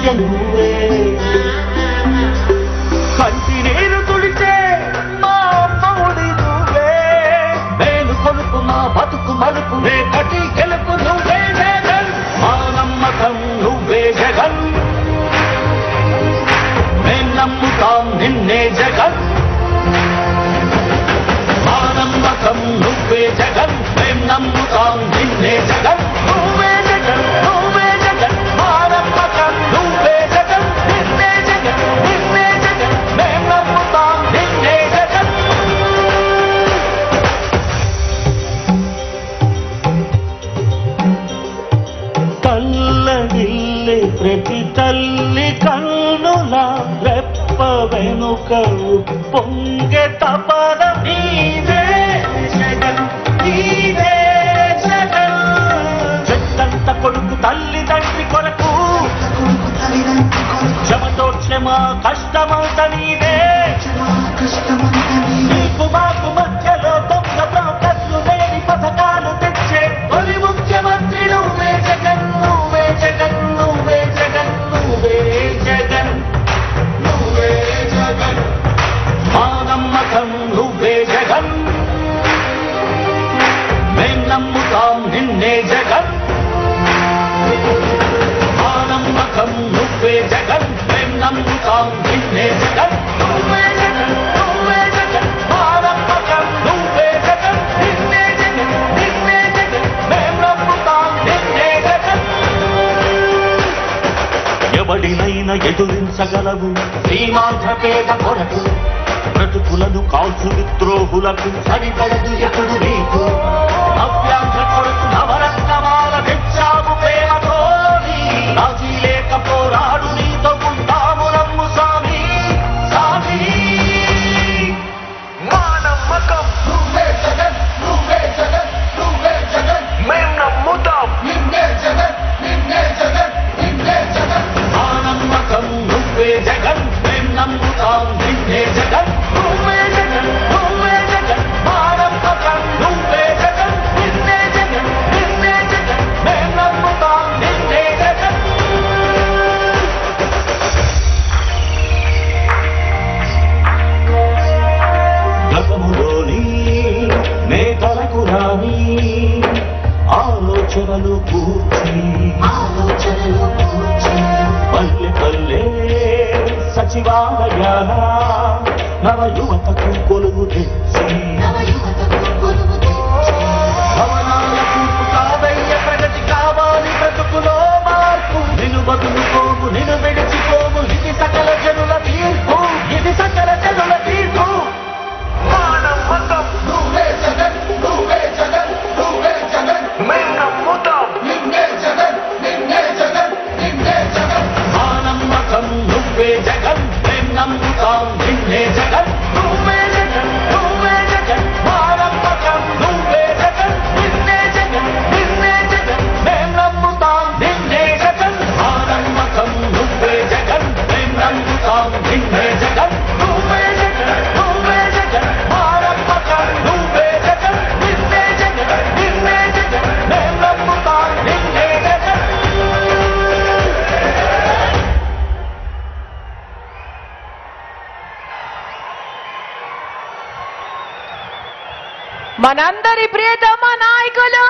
విద్య నువ్వే కంటి నీరు తుడిచే మా అమ్మఒడి నువ్వే నేను కొలుపు మా బతుకు మలుపు నే కటి గెలుపు నువ్వే జగన్ మా నమ్మకం నువ్వే జగన్ మేం నమ్ముతాం నిన్నే జగన్ మా నమ్మకం నువ్వే జగన్ మేం నమ్ముతాం నిన్నే జగన్ నువ్వే జగన్ నువ్వే జగన్ మా నమ్మకం నువ్వే జగన్ నిన్నే జగన్ నిన్నే జగన్ మేం నమ్ముతాం నిన్నే జగన్ కల్లడిల్లే ప్రతి తల్లి కన్నుల రెప్ప వెనుక పొంగే తపన నీవే జగన్ నీవే జగన్ చెట్టంత కొడుకు తల్లిదండ్రి కొరకు క్షమతో క్షమ కష్టమంత నీవే నీకు మాకు మధ్యలో దొంగ బ్రోకర్లు లేని పథకాలు తెచ్చే తొలి ముఖ్యమంత్రి నువ్వే జగన్ నువ్వే జగన్ నువ్వే జగన్ నువ్వే జగన్ నువ్వే జగన్ మా నమ్మకం నువ్వే జగన్ మేం నమ్ముతాం నిన్నే జగన్ మా నమ్మకం నువ్వే జగన్ మేం నమ్ముతాం నిన్నే జగన్ నువ్వే జగన్ నువ్వే జగన్ మా నమ్మకం నువ్వే జగన్ నిన్నే జగన్ నిన్నే జగన్ మేం నమ్ముతాం నిన్నే జగన్ ఎవడినైనా ఎదురించగలవు శ్రీమాంధ్ర పేద కొరకు బ్రతుకులను కాల్చు విద్రోహులకు సరిపడదు ఎప్పుడు నీకు నవ్యాంధ్ర కొరకు నవరత్నమాల తెచ్చాము ప్రేమతో రాజీ లేక పోరాడు నీతో ఉంటాము నమ్ము స్వామి స్వామి మా నమ్మకం నువ్వే జగన్ నువ్వే జగన్ నువ్వే జగన్ మేం నమ్ముతాం నిన్నే జగన్ నిన్నే జగన్ నిన్నే జగన్ మా నమ్మకం నువ్వే జగన్ మేం నమ్ముతాం నిన్నే జగన్ నువ్వే జగన్ నువ్వే జగన్ మా నమ్మకం నువ్వే జగన్ నిన్నే జగన్ నిన్నే జగన్ మేం నమ్ముతాం నిన్నే జగన్ గతములోని నేతలకు రాని ఆలోచనలు కూర్చి పల్లె పల్లె సచివాలయాల నవ యువతకు కొలువు తెచ్చి భవనాల కూర్పు కాదయ్య ప్రగతి కావాలి బ్రతుకులో మార్పు నిన్ను బదులుకోము నిన్ను విడిచిపోము ఇది సకల జనుల తీర్పు ఇది సకల జనుల తీర్పు మా నమ్మకం నువ్వే జగన్ నువ్వే జగన్ నువ్వే జగన్ మేం నమ్ముతాం నిన్నే జగన్ నిన్నే జగన్ నిన్నే జగన్ మా నమ్మకం నువ్వే జగన్ మేం నమ్ముతాం నిన్నే జగన్ నువ్వే జగన్ నువ్వే జగన్ మా నమ్మకం నువ్వే జగన్ నిన్నే జగన్ నిన్నే జగన్ మేం నమ్ముతాం నిన్నే జగన్ మా నమ్మకం నువ్వే జగన్ మేం నమ్ముతాం నిన్నే జగన్ నువ్వే జగన్ నువ్వే జగన్ మా నమ్మకం నువ్వే జగన్ నిన్నే జగన్ నిన్నే జగన్ మేం నమ్ముతాం నిన్నే జగన్ మనందరి ప్రియతమ నాయకులు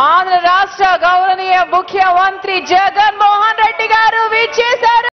ఆంధ్ర రాష్ట్ర గౌరవనీయ ముఖ్యమంత్రి జగన్మోహన్ రెడ్డి గారు విచ్చేశారు.